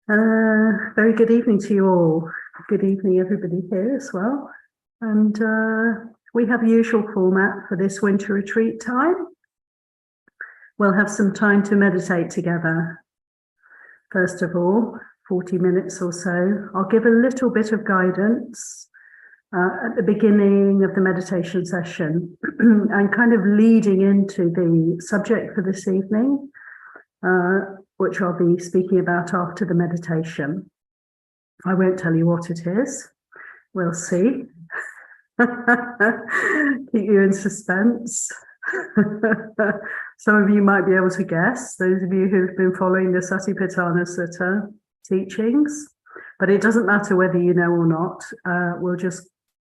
Very good evening to you all. Good evening, everybody here as well. And we have the usual format for this winter retreat time. We'll have some time to meditate together. First of all, 40 minutes or so. I'll give a little bit of guidance at the beginning of the meditation session and kind of leading into the subject for this evening, which I'll be speaking about after the meditation. I won't tell you what it is. We'll see. Keep you in suspense. Some of you might be able to guess, those of you who've been following the Satipatthana Sutta teachings, but it doesn't matter whether you know or not. We'll just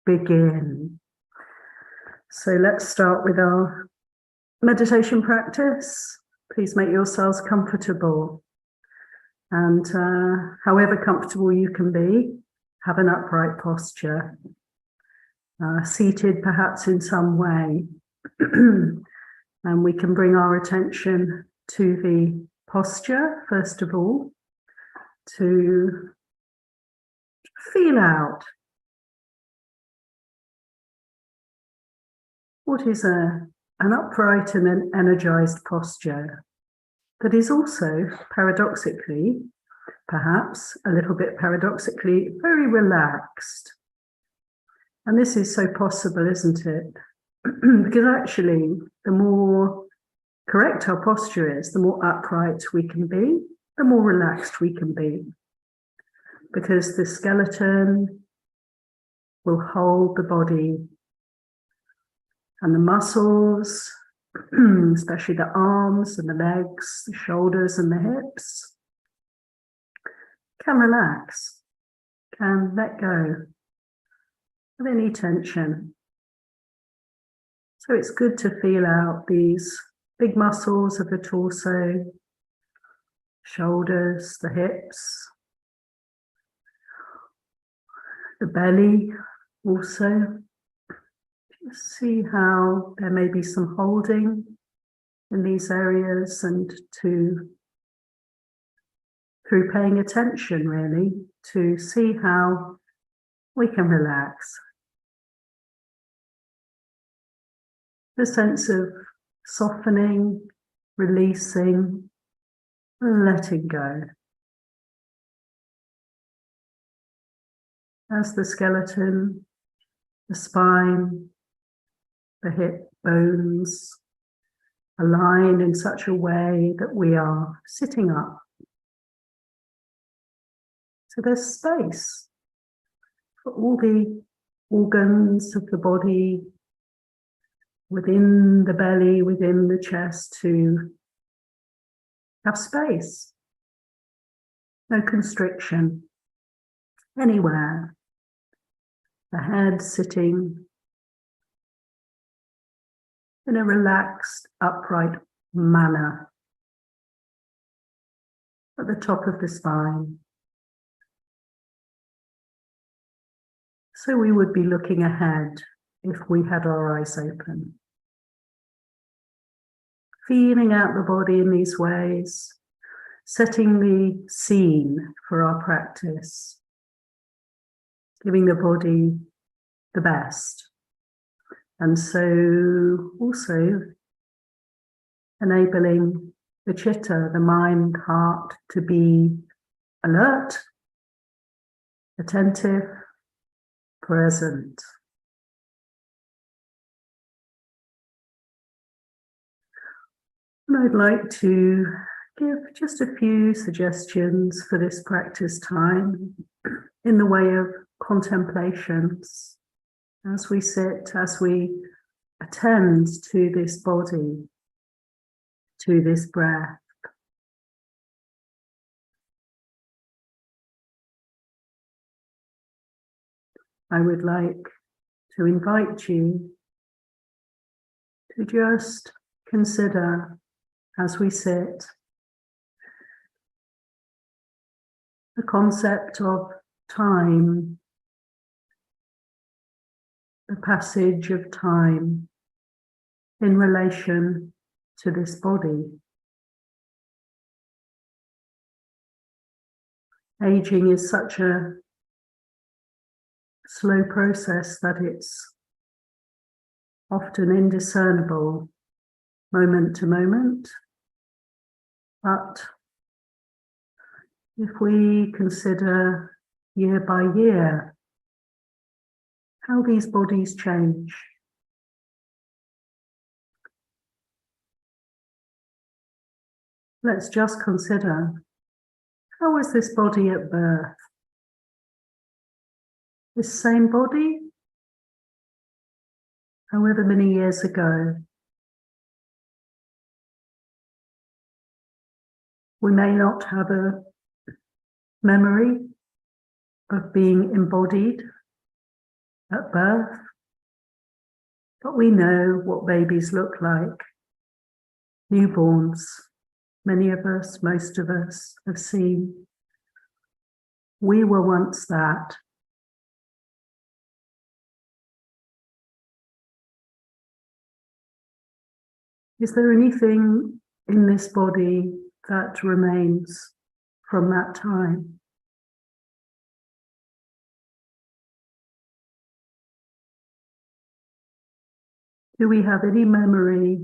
begin. So let's start with our meditation practice. Please make yourselves comfortable. And however comfortable you can be, have an upright posture. Seated perhaps in some way. And we can bring our attention to the posture, first of all, to feel out what is an upright and an energized posture that is also paradoxically, perhaps a little bit paradoxically, very relaxed. And this is so possible, isn't it? Because actually, the more correct our posture is, the more upright we can be, the more relaxed we can be. Because the skeleton will hold the body, and the muscles, especially the arms and the legs, the shoulders and the hips, can relax, can let go of any tension. So it's good to feel out these big muscles of the torso, shoulders, the hips, the belly also. Just see how there may be some holding in these areas, and through paying attention really, to see how we can relax. The sense of softening, releasing, letting go. As the skeleton, the spine, the hip bones align in such a way that we are sitting up. So there's space for all the organs of the body, within the belly, within the chest, to have space. No constriction anywhere. The head sitting in a relaxed, upright manner at the top of the spine. So we would be looking ahead if we had our eyes open. Feeling out the body in these ways, setting the scene for our practice, giving the body the best. And so also enabling the chitta, the mind, heart, to be alert, attentive, present. And I'd like to give just a few suggestions for this practice time in the way of contemplations as we sit, as we attend to this body, to this breath. I would like to invite you to just consider, as we sit, the concept of time, the passage of time in relation to this body. Aging is such a slow process that it's often indiscernible moment to moment. But if we consider year by year how these bodies change, let's just consider, how was this body at birth? This same body, however many years ago. We may not have a memory of being embodied at birth, but we know what babies look like. Newborns, many of us, most of us have seen. We were once that. Is there anything in this body that remains from that time? Do we have any memory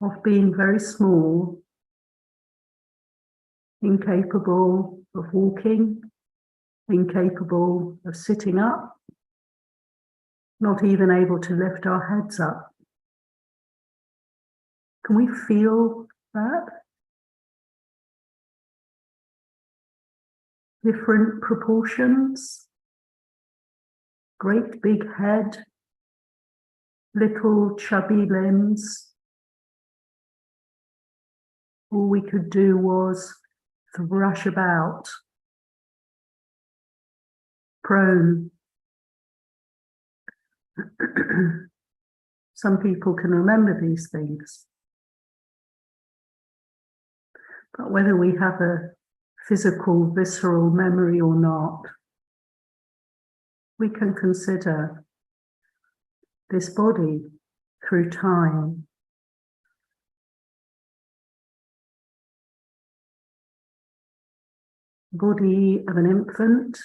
of being very small, incapable of walking, incapable of sitting up, not even able to lift our heads up? Can we feel that? Different proportions, great big head, little chubby limbs. All we could do was thrash about, prone. Some people can remember these things. But whether we have a physical, visceral memory or not, we can consider this body through time. Body of an infant,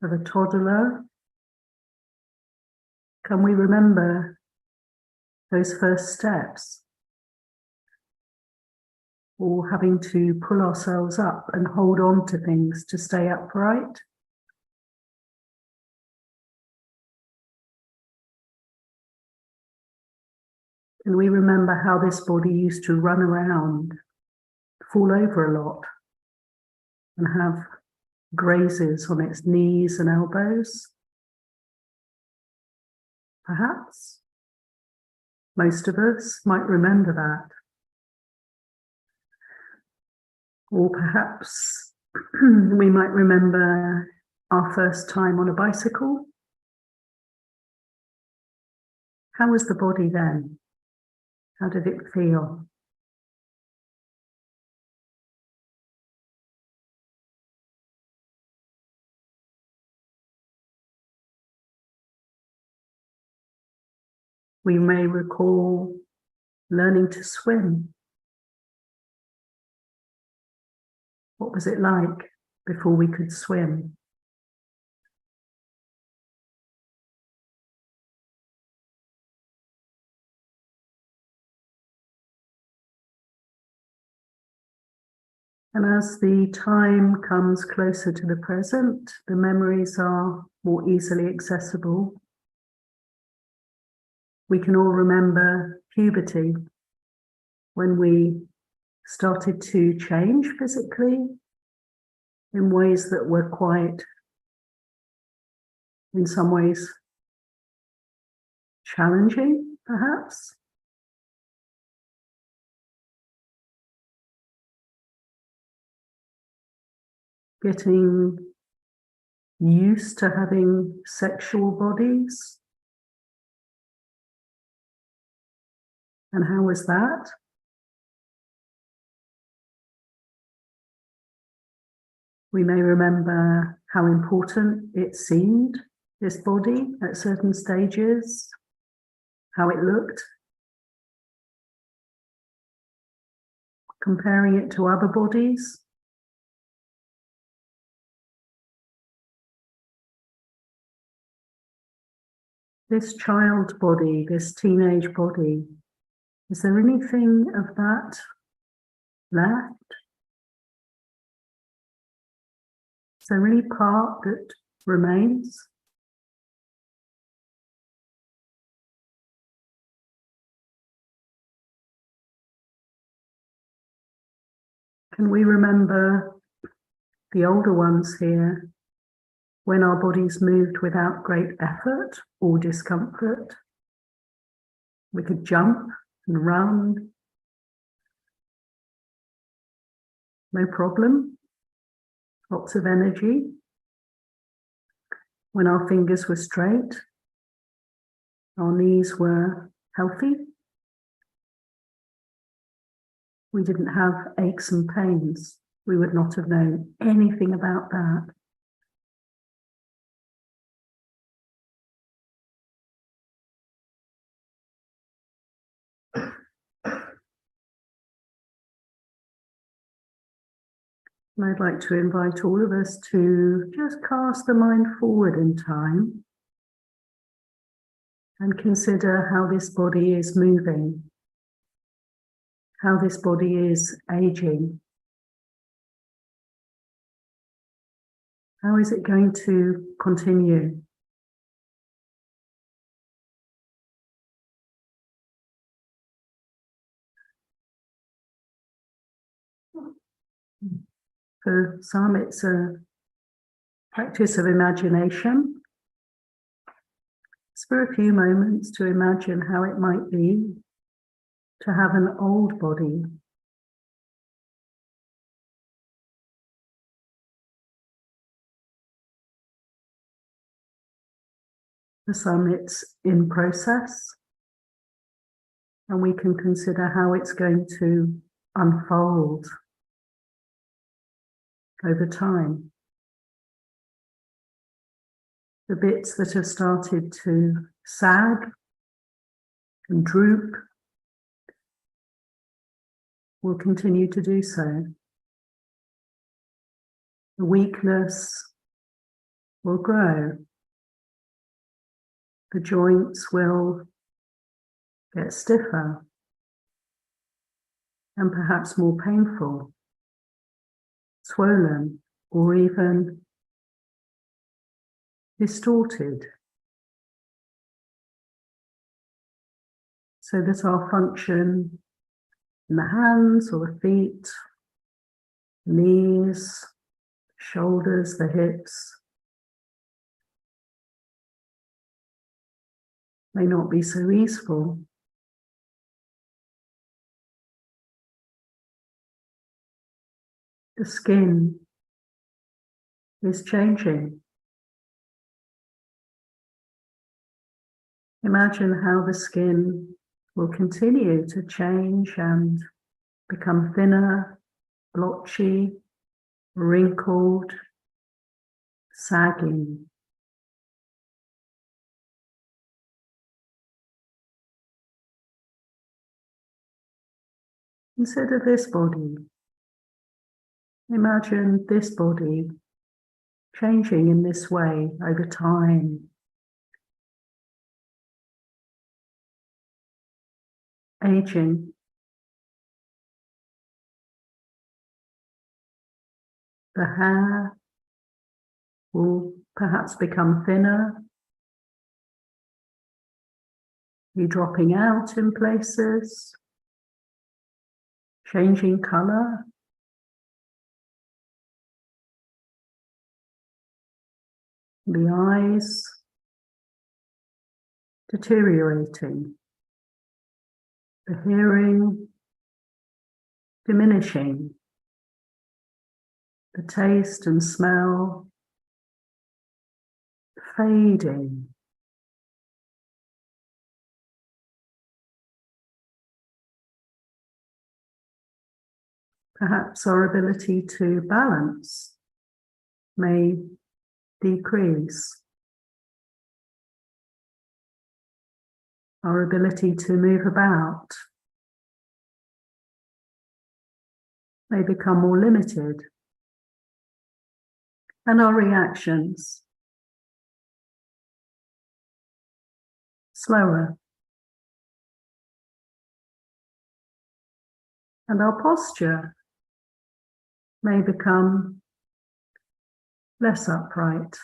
of a toddler. Can we remember those first steps? Or having to pull ourselves up and hold on to things to stay upright? Can we remember how this body used to run around, fall over a lot, and have grazes on its knees and elbows? Perhaps most of us might remember that. Or perhaps we might remember our first time on a bicycle. How was the body then? How did it feel? We may recall learning to swim. What was it like before we could swim? And as the time comes closer to the present, the memories are more easily accessible. We can all remember puberty, when we started to change physically in ways that were quite, in some ways, challenging, perhaps. Getting used to having sexual bodies. And how was that? We may remember how important it seemed, this body, at certain stages, how it looked, comparing it to other bodies. this child body, this teenage body, is there anything of that left? Is there any part that remains? Can we remember the older ones here when our bodies moved without great effort or discomfort? We could jump and run, no problem, lots of energy. When our fingers were straight, our knees were healthy. We didn't have aches and pains. We would not have known anything about that. And I'd like to invite all of us to just cast the mind forward in time and consider how this body is moving, how this body is aging. How is it going to continue? For some, it's a practice of imagination. It's for a few moments to imagine how it might be to have an old body. For some, it's in process, and we can consider how it's going to unfold over time. The bits that have started to sag and droop will continue to do so. The weakness will grow. The joints will get stiffer and perhaps more painful, swollen, or even distorted, so that our function in the hands or the feet, knees, shoulders, the hips may not be so easeful. The skin is changing. Imagine how the skin will continue to change and become thinner, blotchy, wrinkled, sagging. Consider this body. Imagine this body changing in this way over time. Aging. The hair will perhaps become thinner, be dropping out in places, changing colour. The eyes deteriorating, the hearing diminishing, the taste and smell fading. Perhaps our ability to balance may decrease. Our ability to move about may become more limited. And our reactions slower. And our posture may become less upright.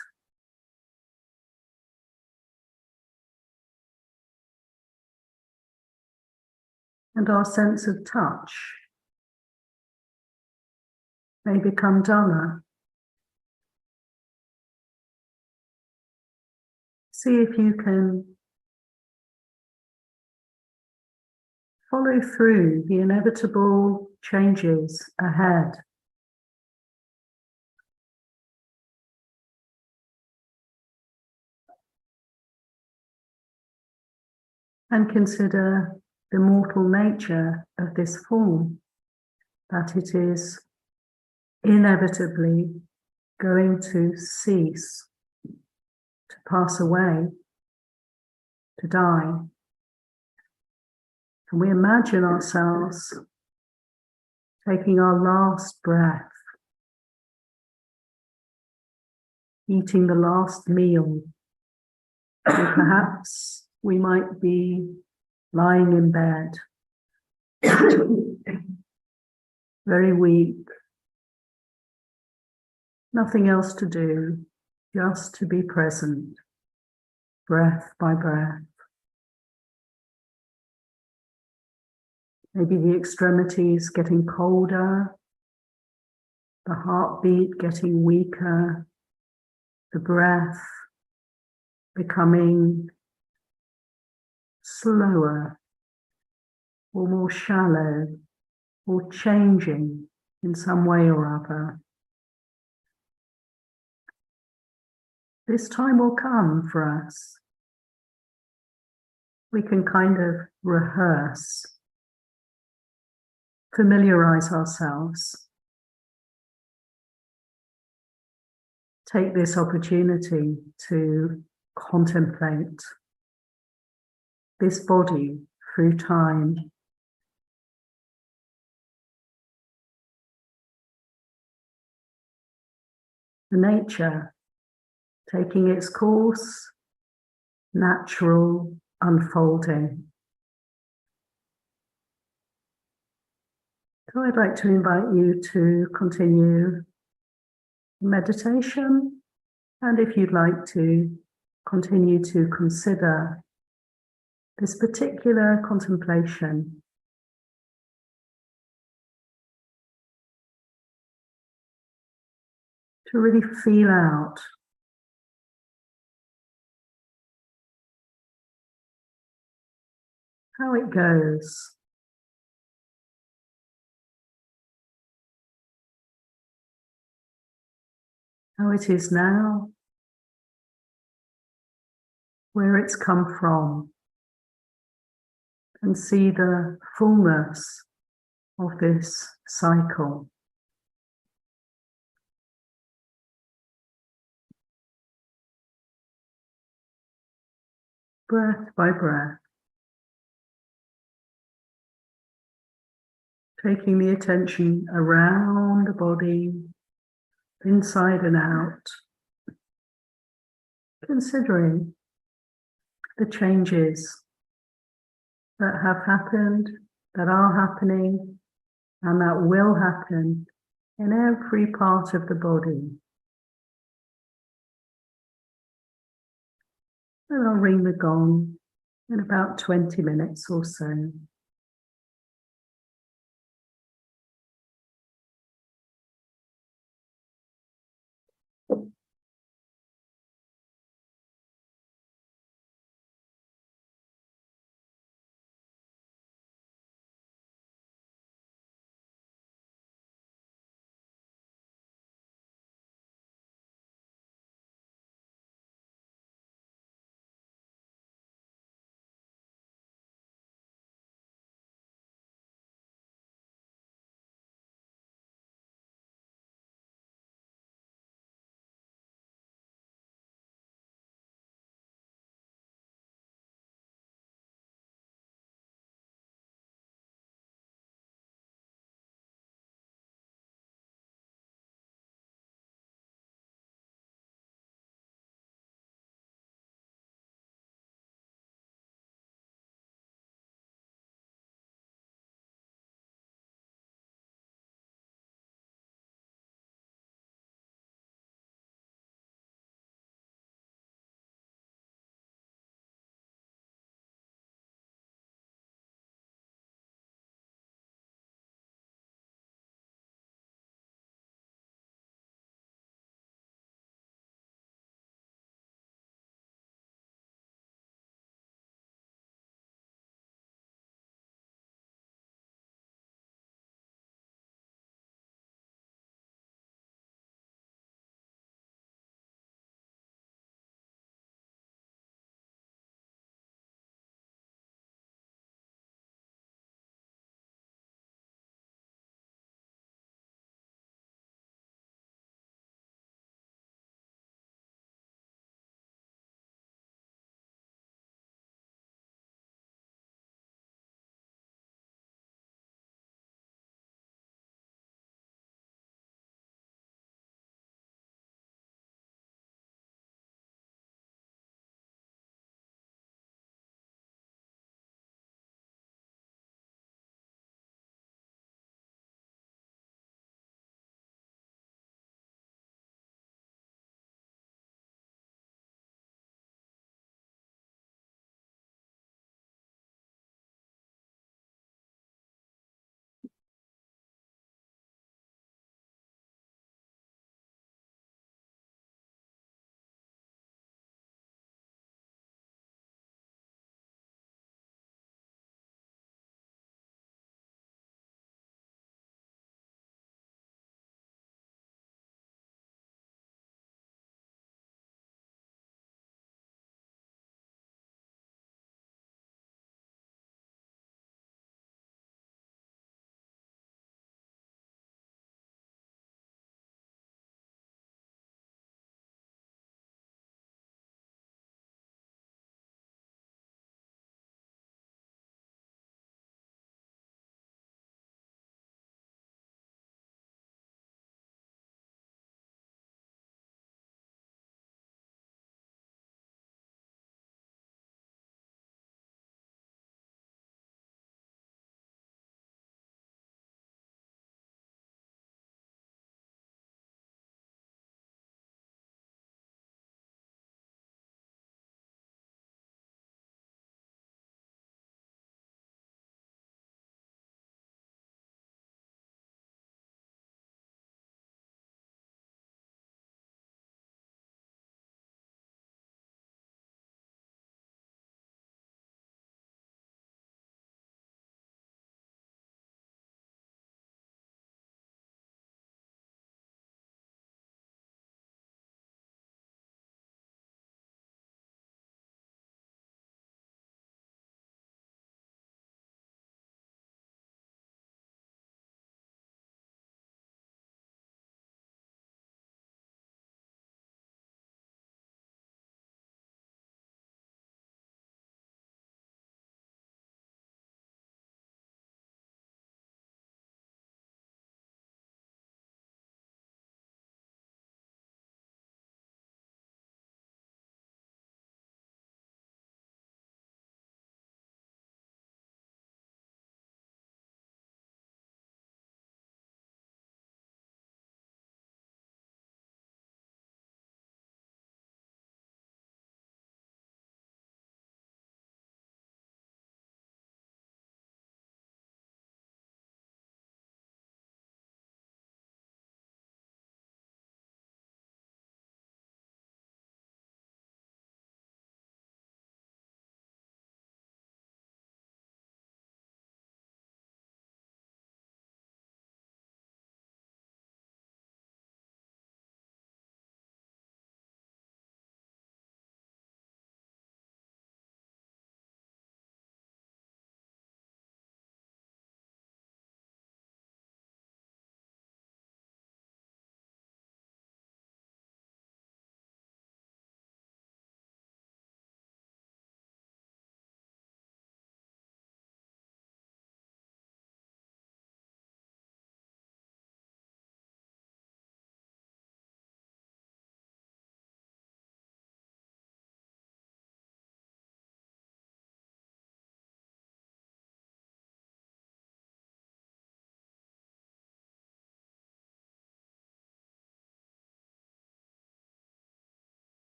And our sense of touch may become duller. See if you can follow through the inevitable changes ahead. And consider the mortal nature of this form, that it is inevitably going to cease, to pass away, to die. And we imagine ourselves taking our last breath, eating the last meal, and perhaps we might be lying in bed, very weak, nothing else to do, just to be present, breath by breath. Maybe the extremities getting colder, the heartbeat getting weaker, the breath becoming slower or more shallow or changing in some way or other. This time will come for us. We can kind of rehearse, familiarize ourselves, take this opportunity to contemplate this body through time. The nature taking its course, natural unfolding. So I'd like to invite you to continue meditation, and if you'd like to continue to consider this particular contemplation, to really feel out how it goes. How it is now, where it's come from, and see the fullness of this cycle. Breath by breath, taking the attention around the body, inside and out, considering the changes that have happened, that are happening, and that will happen in every part of the body. And I'll ring the gong in about 20 minutes or so.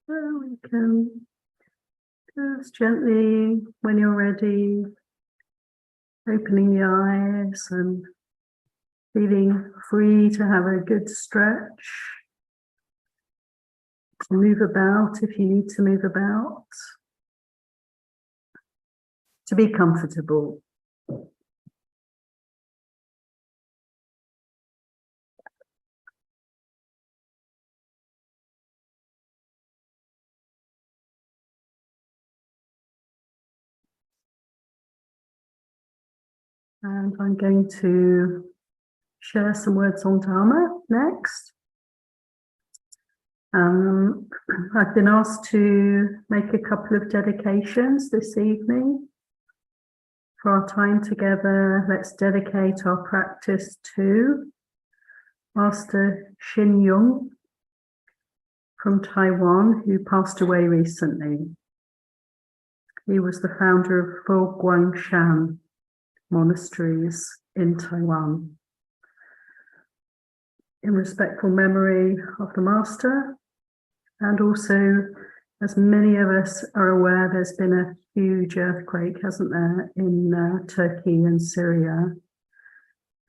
So we can just gently, when you're ready, opening the eyes and feeling free to have a good stretch, to move about if you need to move about, to be comfortable. And I'm going to share some words on Dharma next. I've been asked to make a couple of dedications this evening. For our time together, let's dedicate our practice to Master Xin Yung from Taiwan, who passed away recently. He was the founder of Fo Guangshan monasteries in Taiwan. In respectful memory of the Master, and also, as many of us are aware, there's been a huge earthquake, hasn't there, in Turkey and Syria,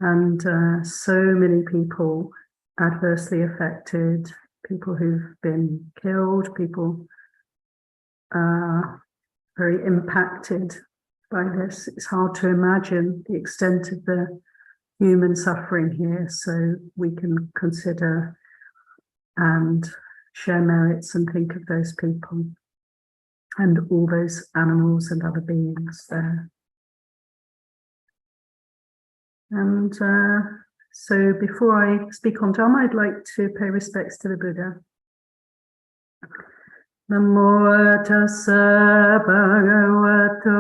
and so many people adversely affected, people who've been killed, people very impacted by this. It's hard to imagine the extent of the human suffering here, so we can consider and share merits and think of those people and all those animals and other beings there. And so before I speak on Dharma, I'd like to pay respects to the Buddha. Namo tassa bhagavato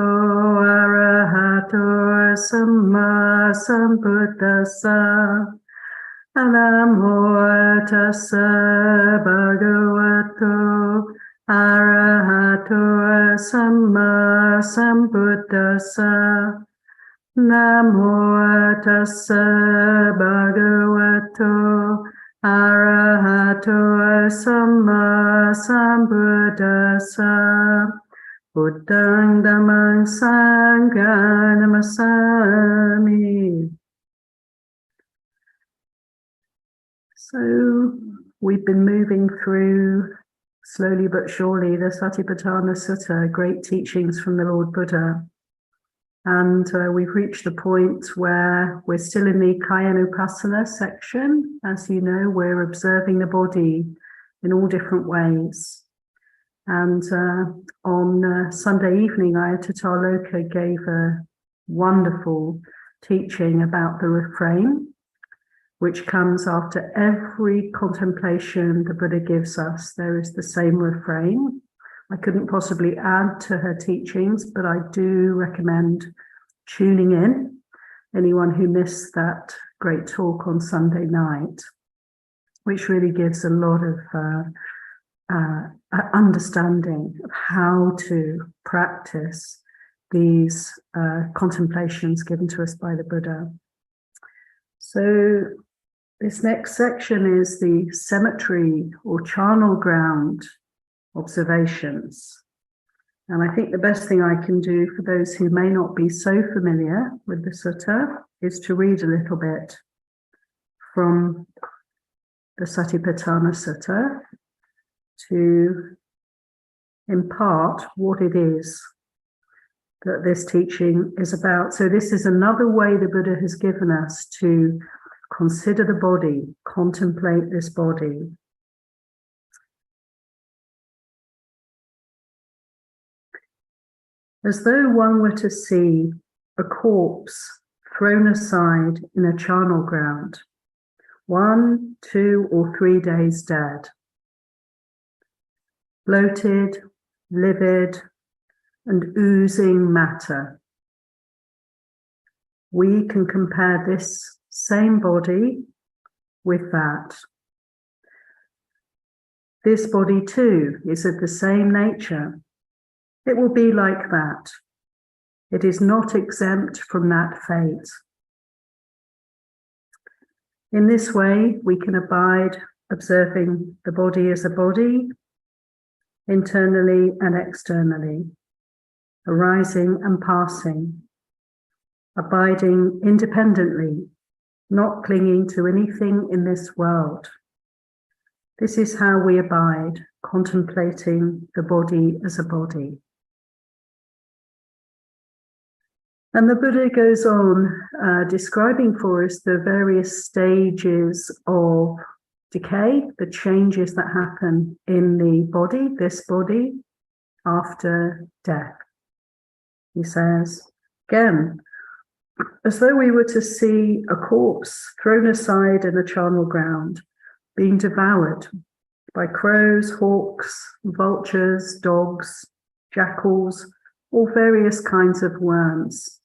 arahato samma sambuddhassa. Namo tassa bhagavato arahato samma sambuddhassa. Namo tassa bhagavato arahato samma sambuddhassa. Buddhang dhammang sanghang namasami. So we've been moving through, slowly but surely, the Satipatthana Sutta, great teachings from the Lord Buddha. And we've reached the point where we're still in the Kayanupassana section. As you know, we're observing the body in all different ways. And on Sunday evening, Ayatollah Loka gave a wonderful teaching about the refrain, which comes after every contemplation the Buddha gives us. There is the same refrain. I couldn't possibly add to her teachings, but I do recommend tuning in. Anyone who missed that great talk on Sunday night, which really gives a lot of understanding of how to practice these contemplations given to us by the Buddha. So this next section is the cemetery or charnel ground observations. And I think the best thing I can do for those who may not be so familiar with the sutta is to read a little bit from the Satipatthana Sutta to impart what it is that this teaching is about. So this is another way the Buddha has given us to consider the body, contemplate this body. As though one were to see a corpse thrown aside in a charnel ground, 1, 2, or 3 days dead, bloated, livid, and oozing matter. We can compare this same body with that. This body too is of the same nature. It will be like that. It is not exempt from that fate. In this way, we can abide observing the body as a body, internally and externally, arising and passing, abiding independently, not clinging to anything in this world. This is how we abide, contemplating the body as a body. And the Buddha goes on describing for us the various stages of decay, the changes that happen in the body, this body, after death. He says, again, as though we were to see a corpse thrown aside in the charnel ground, being devoured by crows, hawks, vultures, dogs, jackals, all various kinds of worms.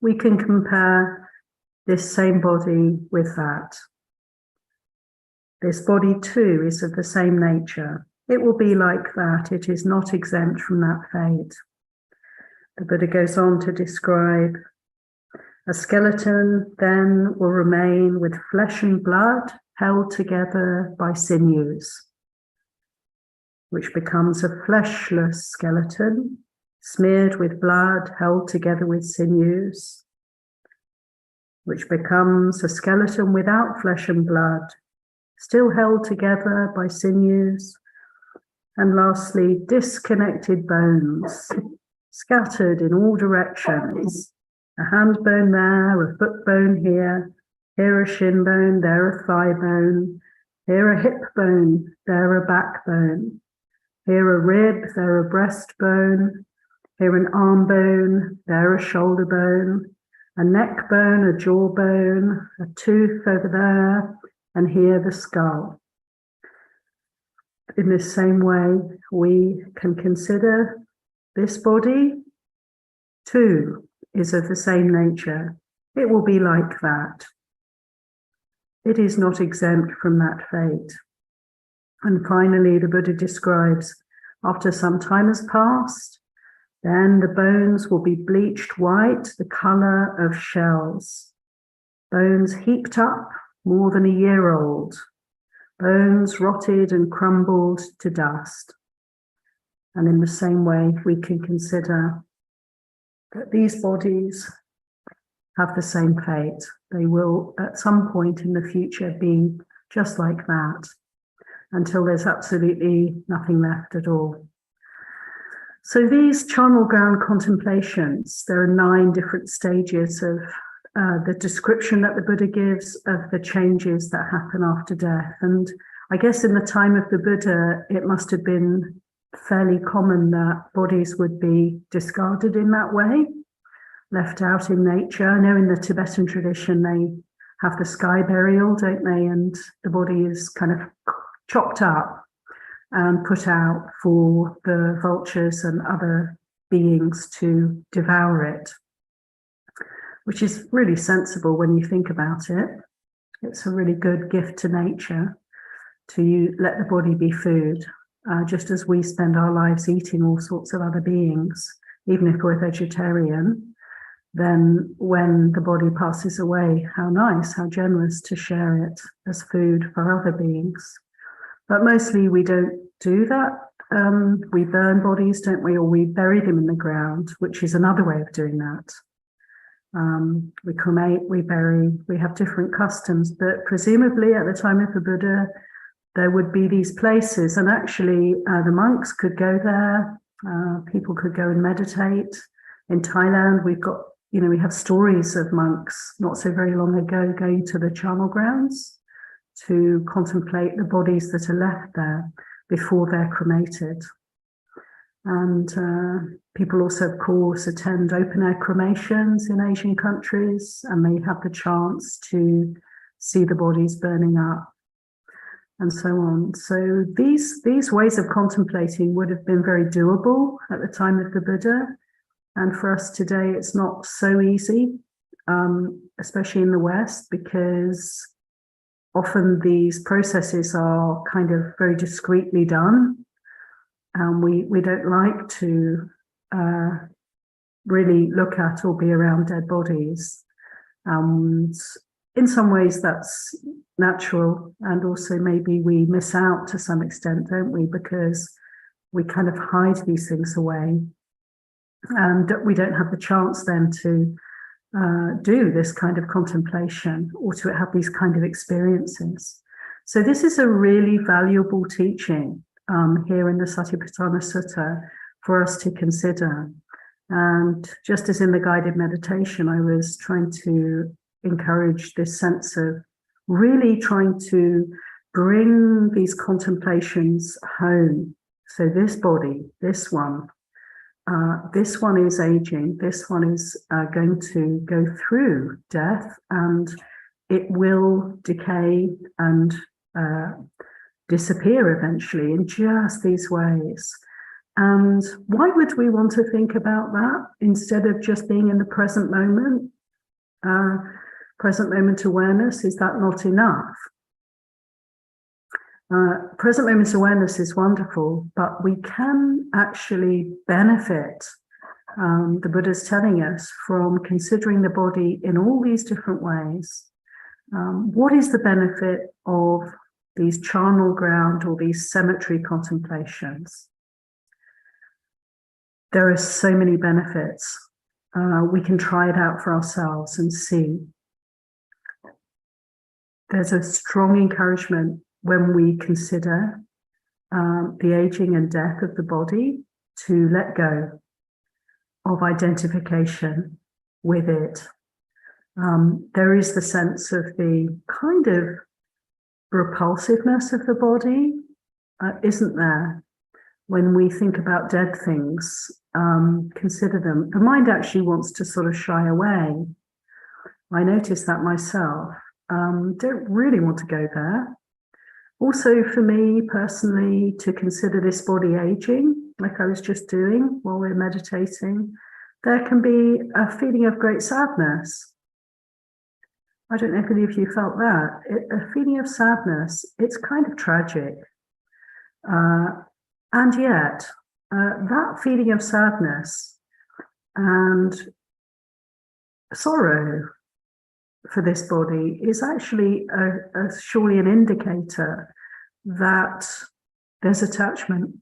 We can compare this same body with that. This body too is of the same nature. It will be like that. It is not exempt from that fate. The Buddha goes on to describe a skeleton then will remain with flesh and blood held together by sinews, which becomes a fleshless skeleton, smeared with blood, held together with sinews, which becomes a skeleton without flesh and blood, still held together by sinews, and lastly, disconnected bones, scattered in all directions, a hand bone there, a foot bone here a shin bone, there a thigh bone, here a hip bone, there a back bone, here a rib, there a breast bone, here an arm bone, there a shoulder bone, a neck bone, a jaw bone, a tooth over there, and here the skull. In this same way, we can consider this body too is of the same nature. It will be like that. It is not exempt from that fate. And finally, the Buddha describes, after some time has passed, then the bones will be bleached white, the color of shells. Bones heaped up, more than a year old. Bones rotted and crumbled to dust. And in the same way, we can consider that these bodies have the same fate. They will, at some point in the future, be just like that, until there's absolutely nothing left at all. So these charnel ground contemplations, there are 9 different stages of the description that the Buddha gives of the changes that happen after death. And I guess in the time of the Buddha, it must have been fairly common that bodies would be discarded in that way, left out in nature. I know in the Tibetan tradition, they have the sky burial, don't they? And the body is kind of chopped up and put out for the vultures and other beings to devour it, which is really sensible when you think about it. It's a really good gift to nature to let the body be food, just as we spend our lives eating all sorts of other beings. Even if we're vegetarian, then when the body passes away, how nice, how generous to share it as food for other beings. But mostly we don't do that. We burn bodies, don't we? Or we bury them in the ground, which is another way of doing that. We cremate, we bury, we have different customs, but presumably at the time of the Buddha, there would be these places, and actually the monks could go there, people could go and meditate. In Thailand, we've got, we have stories of monks not so very long ago going to the charnel grounds to contemplate the bodies that are left there before they're cremated. And people also, of course, attend open-air cremations in Asian countries, and they have the chance to see the bodies burning up, and so on. So these ways of contemplating would have been very doable at the time of the Buddha. And for us today, it's not so easy, especially in the West, because often these processes are kind of very discreetly done. We don't like to really look at or be around dead bodies. And in some ways that's natural, and also maybe we miss out to some extent, don't we, because we kind of hide these things away, and we don't have the chance then to do this kind of contemplation or to have these kind of experiences. So this is a really valuable teaching here in the Satipatthana Sutta for us to consider. And just as in the guided meditation, I was trying to encourage this sense of really trying to bring these contemplations home. So this body, this one is aging, this one is going to go through death, and it will decay and disappear eventually in just these ways. And why would we want to think about that instead of just being in the present moment? Present moment awareness, is that not enough? Present moment awareness is wonderful, but we can actually benefit, the Buddha's telling us, from considering the body in all these different ways. What is the benefit of these charnel ground or these cemetery contemplations? There are so many benefits. We can try it out for ourselves and see. There's a strong encouragement when we consider the aging and death of the body to let go of identification with it. There is the sense of the kind of repulsiveness of the body, isn't there? When we think about dead things, consider them, the mind actually wants to sort of shy away. I noticed that myself. Don't really want to go there. Also, for me personally, to consider this body aging, like I was just doing while we're meditating, there can be a feeling of great sadness. I don't know if any of you felt that. A feeling of sadness, it's kind of tragic. And yet, that feeling of sadness and sorrow for this body is actually surely an indicator that there's attachment.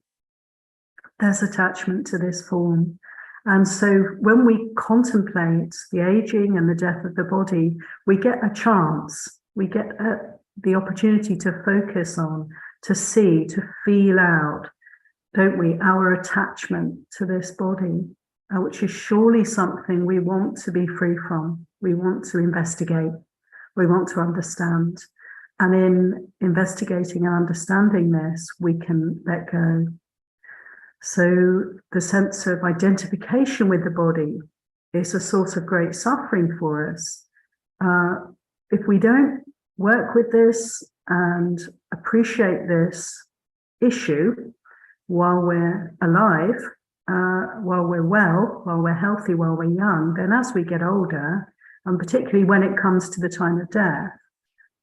There's attachment to this form. And so when we contemplate the aging and the death of the body, we get a chance, we get the opportunity to focus on, to see, to feel out, don't we, our attachment to this body, which is surely something we want to be free from. We want to investigate. We want to understand. And in investigating and understanding this, we can let go. So the sense of identification with the body is a source of great suffering for us. If we don't work with this and appreciate this issue while we're alive, while we're well, while we're healthy, while we're young, then as we get older, and particularly when it comes to the time of death,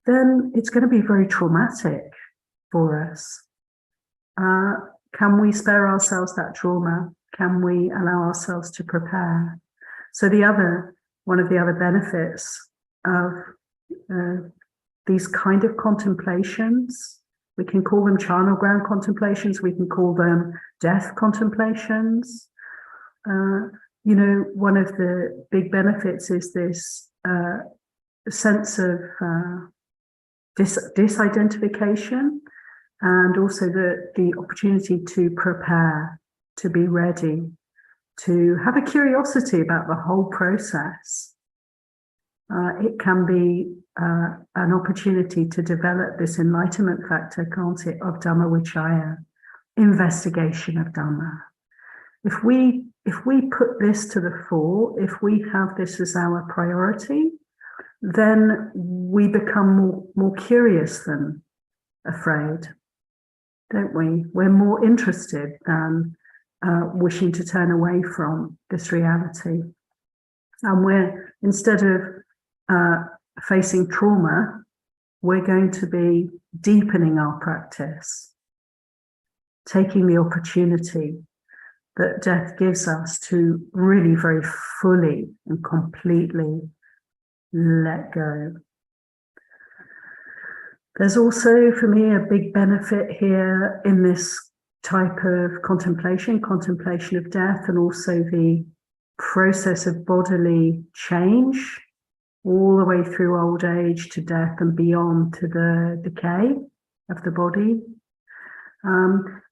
then it's going to be very traumatic for us. Can we spare ourselves that trauma? Can we allow ourselves to prepare? So one of the other benefits of these kind of contemplations, we can call them charnel ground contemplations, we can call them death contemplations. One of the big benefits is this sense of disidentification, and also the opportunity to prepare, to be ready, to have a curiosity about the whole process. It can be an opportunity to develop this enlightenment factor, can't it, of Dhamma Vichaya, investigation of Dhamma. If we put this to the fore, if we have this as our priority, then we become more curious than afraid, don't we? We're more interested than wishing to turn away from this reality. And we're, instead of facing trauma, we're going to be deepening our practice, taking the opportunity that death gives us to really very fully and completely let go There's also, for me, a big benefit here in this type of contemplation of death, and also the process of bodily change all the way through old age to death and beyond, to the decay of the body.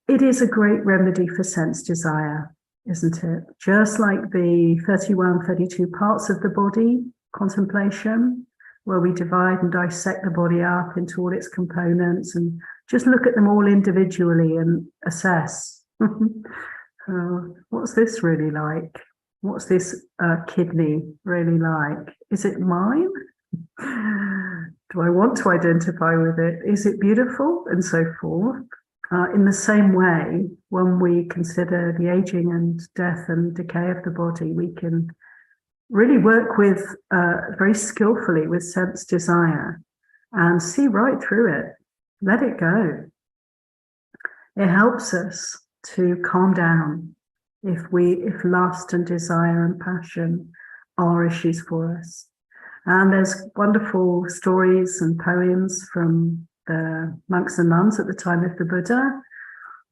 It is a great remedy for sense desire, isn't it? Just like the 31, 32 parts of the body contemplation, where we divide and dissect the body up into all its components and just look at them all individually and assess. What's this really like? What's this kidney really like? Is it mine? Do I want to identify with it? Is it beautiful? And so forth. In the same way, when we consider the aging and death and decay of the body, we can really work with very skillfully with sense desire and see right through it. Let it go. It helps us to calm down if lust and desire and passion are issues for us. And there's wonderful stories and poems from the monks and nuns at the time of the Buddha,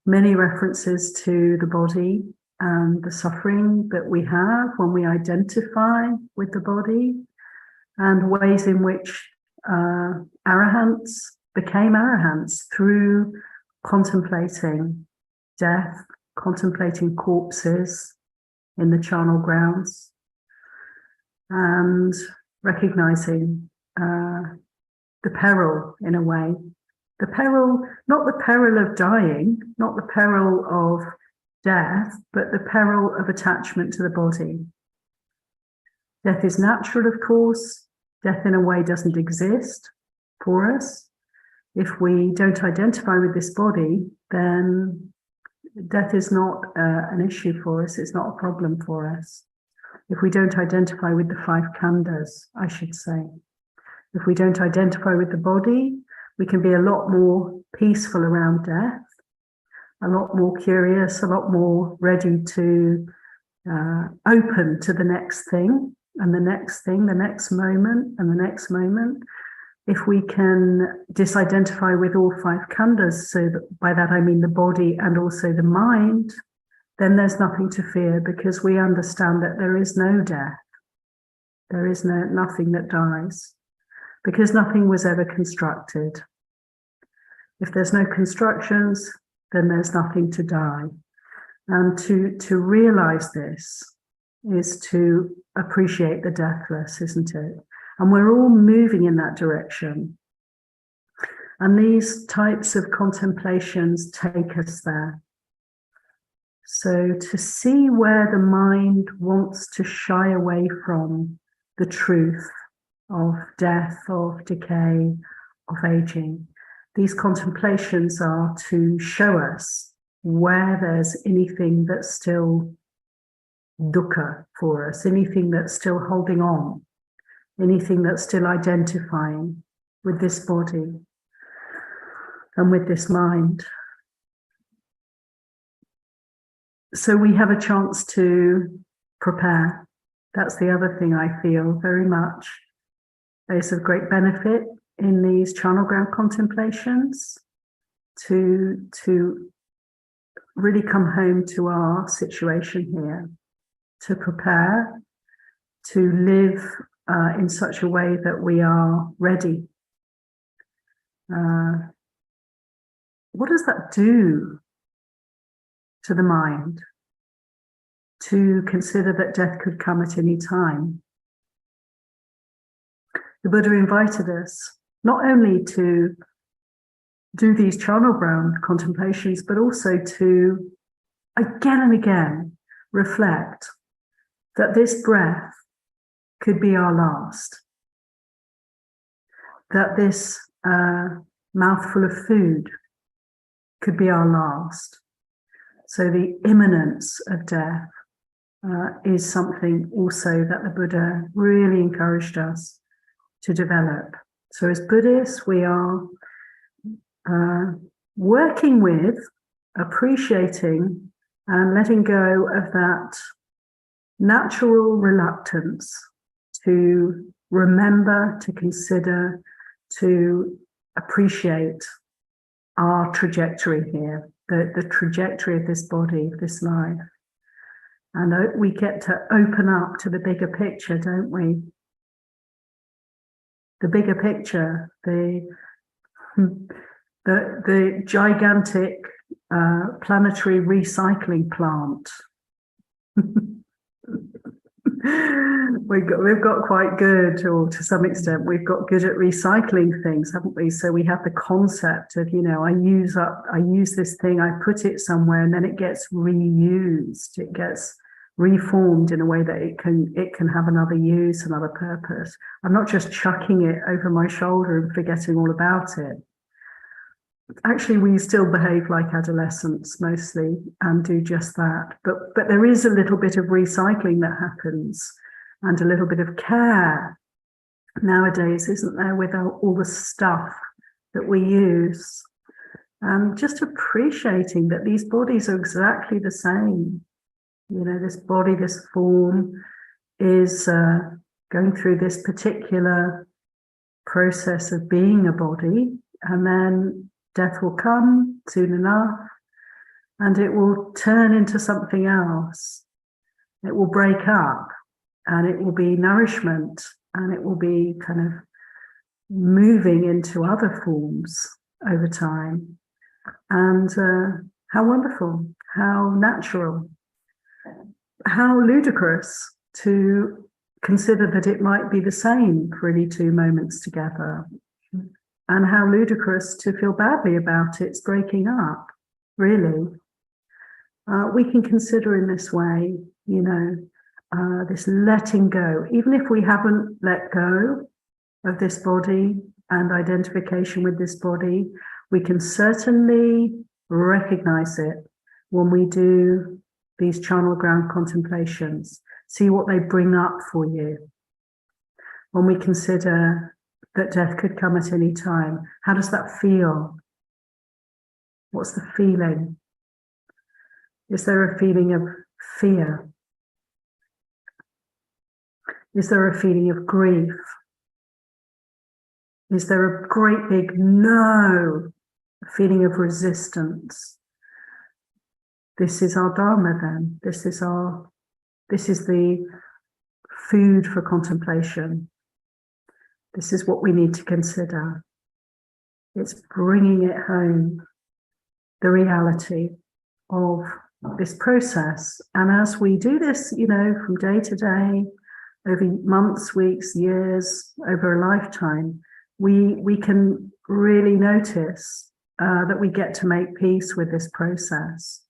many references to the body and the suffering that we have when we identify with the body, and ways in which arahants became arahants through contemplating death, contemplating corpses in the charnel grounds, and recognizing the peril, in a way. The peril, not the peril of dying, not the peril of death, but the peril of attachment to the body. Death is natural, of course. Death, in a way, doesn't exist for us. If we don't identify with this body, then death is not an issue for us. It's not a problem for us. If we don't identify with the five khandhas, I should say. If we don't identify with the body, we can be a lot more peaceful around death, a lot more curious, a lot more ready to open to the next thing, and the next thing, the next moment, and the next moment. If we can disidentify with all five khandhas, so that by that I mean the body and also the mind, then there's nothing to fear, because we understand that there is no death. There is nothing that dies, because nothing was ever constructed. If there's no constructions, then there's nothing to die. And to realize this is to appreciate the deathless, isn't it? And we're all moving in that direction. And these types of contemplations take us there. So to see where the mind wants to shy away from the truth of death, of decay, of aging, these contemplations are to show us where there's anything that's still dukkha for us, anything that's still holding on, anything that's still identifying with this body and with this mind. So we have a chance to prepare. That's the other thing I feel very much is of great benefit in these charnel ground contemplations, to really come home to our situation here, to prepare, to live in such a way that we are ready. What does that do to the mind, to consider that death could come at any time? The Buddha invited us not only to do these charnel ground contemplations, but also to again and again reflect that this breath could be our last, that this mouthful of food could be our last. So the imminence of death is something also that the Buddha really encouraged us to develop. So as Buddhists, we are working with, appreciating and letting go of that natural reluctance to remember, to consider, to appreciate our trajectory here, the trajectory of this body, of this life. And we get to open up to the bigger picture, don't we? The bigger picture, the gigantic planetary recycling plant. We've got quite good, or to some extent, we've got good at recycling things, haven't we? So we have the concept of, I use this thing, I put it somewhere, and then it gets reused. It gets reformed in a way that it can have another use, another purpose. I'm not just chucking it over my shoulder and forgetting all about it. Actually, we still behave like adolescents mostly and do just that. But there is a little bit of recycling that happens, and a little bit of care nowadays, isn't there, with all the stuff that we use. Just appreciating that these bodies are exactly the same. This body, this form is going through this particular process of being a body, and then death will come soon enough, and it will turn into something else. It will break up, and it will be nourishment, and it will be kind of moving into other forms over time. And how wonderful, how natural, how ludicrous to consider that it might be the same for any two moments together. And how ludicrous to feel badly about its breaking up, really. We can consider in this way, this letting go. Even if we haven't let go of this body and identification with this body, we can certainly recognize it when we do these charnel ground contemplations. See what they bring up for you. When we consider that death could come at any time, how does that feel? What's the feeling? Is there a feeling of fear? Is there a feeling of grief? Is there a great big no, feeling of resistance? This is our Dharma then. This is the food for contemplation. This is what we need to consider. It's bringing it home, the reality of this process. And as we do this, from day to day, over months, weeks, years, over a lifetime, we can really notice that we get to make peace with this process.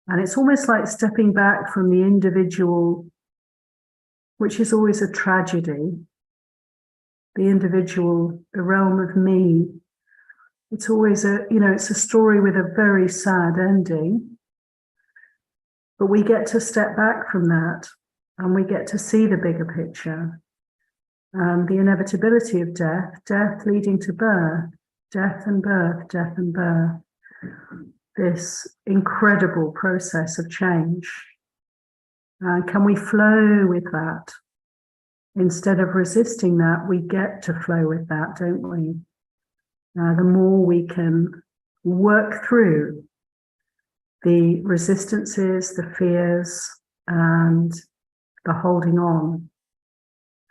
And it's almost like stepping back from the individual, which is always a tragedy. The individual, the realm of me. It's always it's a story with a very sad ending. But we get to step back from that, and we get to see the bigger picture. The inevitability of death, death leading to birth, death and birth, death and birth. This incredible process of change. Can we flow with that? Instead of resisting that, we get to flow with that, don't we? The more we can work through the resistances, the fears, and the holding on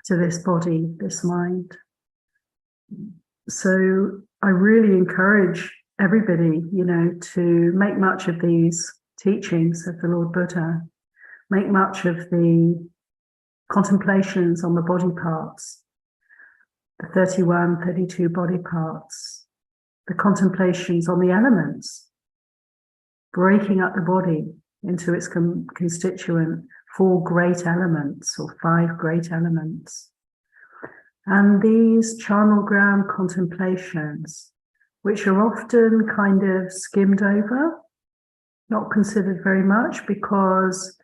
to this body, this mind. So I really encourage everybody, to make much of these teachings of the Lord Buddha, make much of the contemplations on the body parts, the 31, 32 body parts, the contemplations on the elements, breaking up the body into its constituent 4 great elements or 5 great elements. And these charnel ground contemplations, which are often kind of skimmed over, not considered very much because,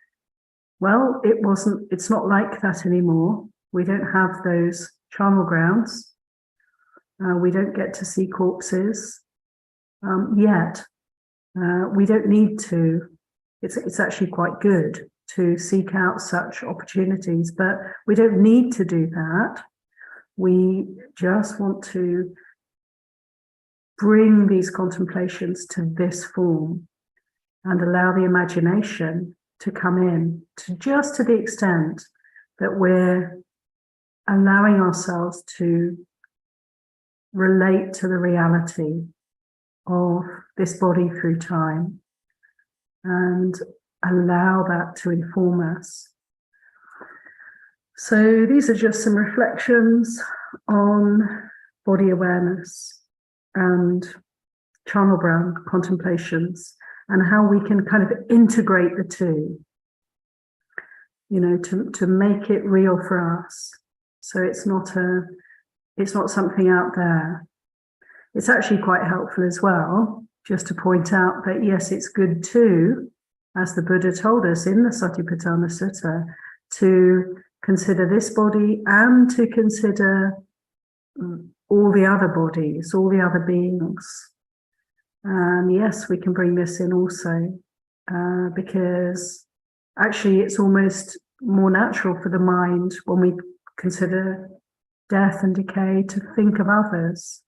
well, it's not like that anymore. We don't have those charnel grounds. We don't get to see corpses yet. We don't need to. It's actually quite good to seek out such opportunities, but we don't need to do that. We just want to bring these contemplations to this form and allow the imagination to come in to just to the extent that we're allowing ourselves to relate to the reality of this body through time and allow that to inform us. So these are just some reflections on body awareness and Charnel Brown contemplations and how we can kind of integrate the two, you know, to make it real for us. So it's not something out there. It's actually quite helpful as well, just to point out that yes, it's good too, as the Buddha told us in the Satipatthana Sutta, to consider this body and to consider all the other bodies, all the other beings. And yes, we can bring this in also, because actually it's almost more natural for the mind when we consider death and decay to think of others,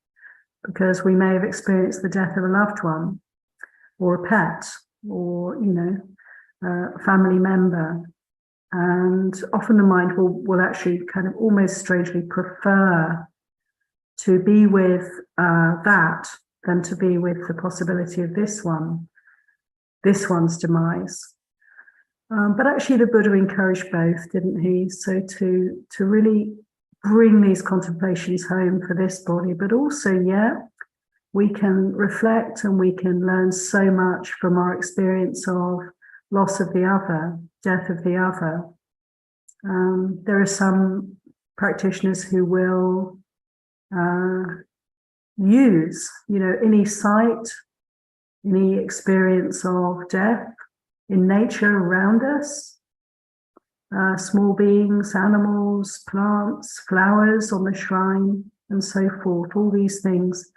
because we may have experienced the death of a loved one or a pet or, you know, a family member. And often the mind will actually kind of almost strangely prefer to be with that than to be with the possibility of this one's demise. But actually the Buddha encouraged both, didn't he? So to really bring these contemplations home for this body, but also, yeah, we can reflect and we can learn so much from our experience of loss of the other, death of the other. There are some practitioners who will use, you know, any sight, any experience of death in nature around us, small beings, animals, plants, flowers on the shrine, and so forth, all these things.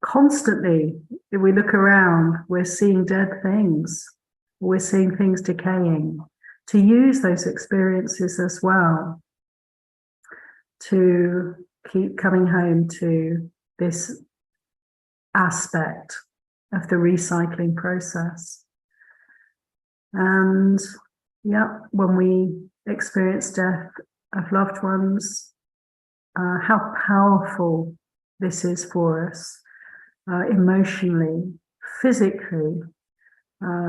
Constantly, if we look around, we're seeing dead things, we're seeing things decaying. To use those experiences as well to keep coming home to this aspect of the recycling process. And yeah, when we experience death of loved ones, how powerful this is for us, emotionally, physically,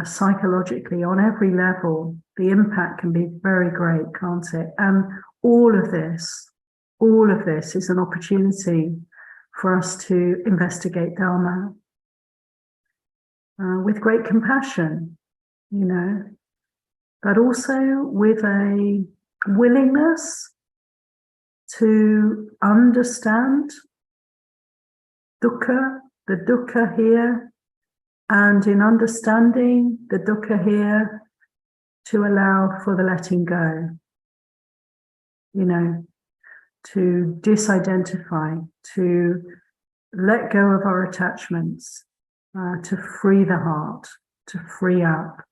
psychologically, on every level. The impact can be very great, can't it? And all of this is an opportunity for us to investigate Dharma with great compassion, you know, but also with a willingness to understand dukkha, the dukkha here, and in understanding the dukkha here, to allow for the letting go, you know, to disidentify, to let go of our attachments, to free the heart, to free up.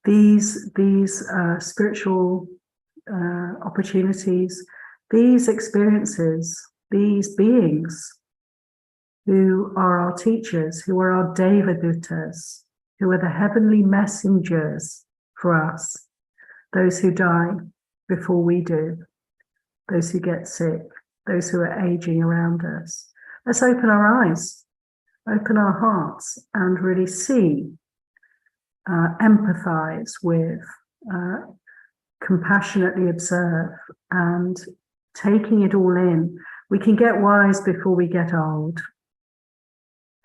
These spiritual opportunities, these experiences, these beings who are our teachers, who are our Devadutas, who are the heavenly messengers for us, those who die before we do, those who get sick, those who are aging around us. Let's open our eyes, open our hearts, and really see, empathize with, compassionately observe, and taking it all in. We can get wise before we get old.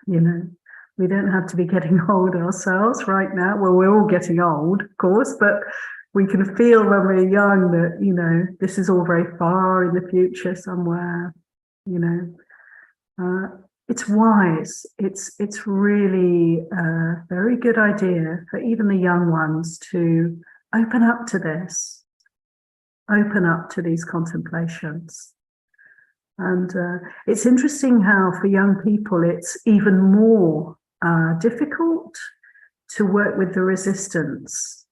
You know, we don't have to be getting old ourselves right now. Well, we're all getting old, of course, but we can feel when we're young that, you know, this is all very far in the future somewhere, you know. It's wise. It's really a very good idea for even the young ones to open up to this, open up to these contemplations. And it's interesting how for young people it's even more difficult to work with the resistance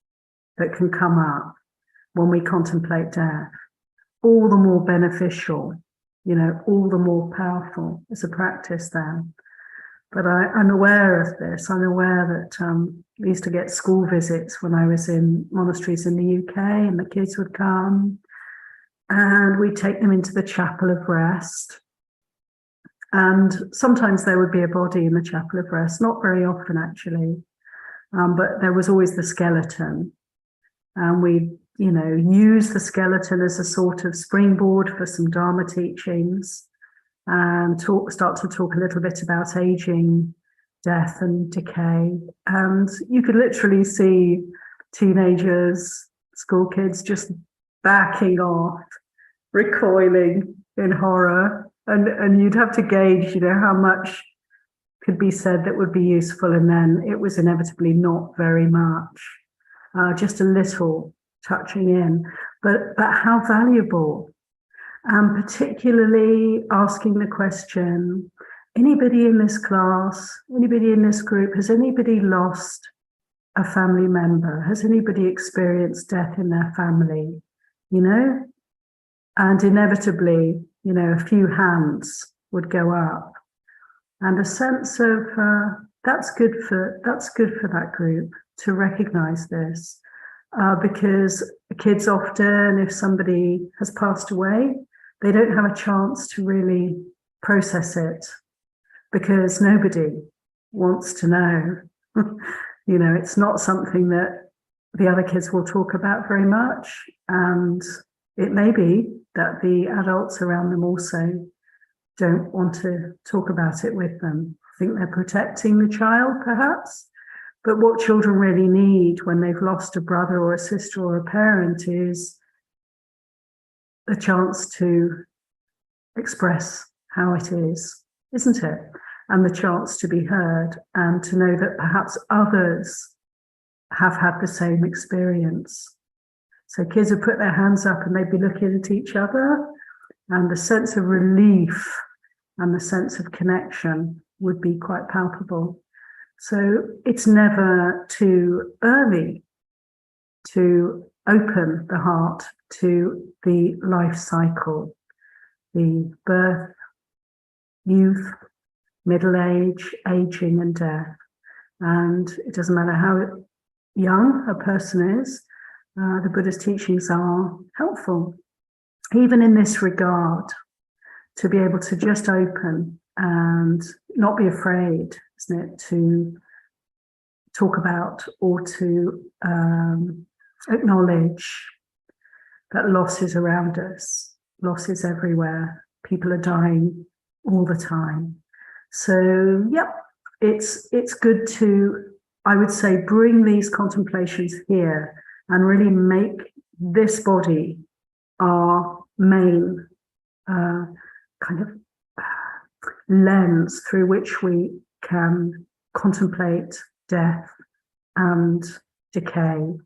that can come up when we contemplate death. All the more beneficial, all the more powerful as a practice then. But I'm aware of this. I'm aware that we used to get school visits when I was in monasteries in the UK, and the kids would come and we'd take them into the chapel of rest. And sometimes there would be a body in the chapel of rest, not very often actually, but there was always the skeleton. And we, use the skeleton as a sort of springboard for some Dharma teachings, and start to talk a little bit about aging, death and decay. And you could literally see teenagers, school kids just backing off, recoiling in horror. And you'd have to gauge, how much could be said that would be useful. And then it was inevitably not very much, just a little touching in, but how valuable. And particularly asking the question, anybody in this class, anybody in this group, has anybody lost a family member? Has anybody experienced death in their family? And inevitably, a few hands would go up, and a sense of that's good for that group to recognize this, because kids often, if somebody has passed away, they don't have a chance to really process it because nobody wants to know. It's not something that the other kids will talk about very much, and it may be that the adults around them also don't want to talk about it with them. I think they're protecting the child, perhaps. But what children really need when they've lost a brother or a sister or a parent is a chance to express how it is, isn't it? And the chance to be heard, and to know that perhaps others have had the same experience. So kids would put their hands up and they'd be looking at each other, and the sense of relief and the sense of connection would be quite palpable. So it's never too early to open the heart to the life cycle, the birth, youth, middle age, aging and death. And it doesn't matter how young a person is, the Buddha's teachings are helpful, even in this regard, to be able to just open and not be afraid, isn't it, to talk about or to acknowledge that loss is around us, loss is everywhere, people are dying all the time. So, yep, it's good to, I would say, bring these contemplations here and really make this body our main kind of lens through which we can contemplate death and decay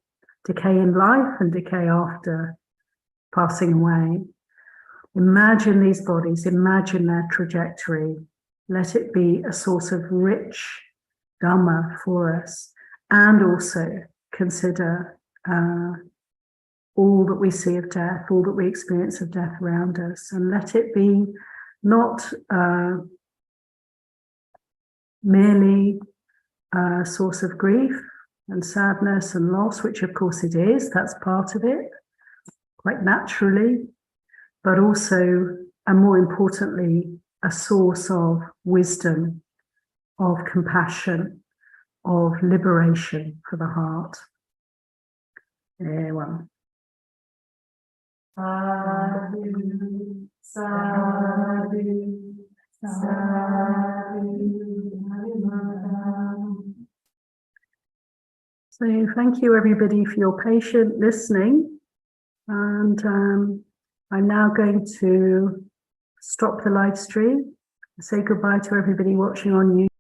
in life and decay after passing away. Imagine these bodies, imagine their trajectory. Let it be a source of rich Dhamma for us, and also consider all that we see of death, all that we experience of death around us, and let it be not merely a source of grief and sadness and loss, which of course it is, that's part of it, quite naturally, but also, and more importantly, a source of wisdom, of compassion, of liberation for the heart. Everyone. Sadhu, sadhu, sadhu. So thank you everybody for your patient listening, and I'm now going to stop the live stream, say goodbye to everybody watching on YouTube.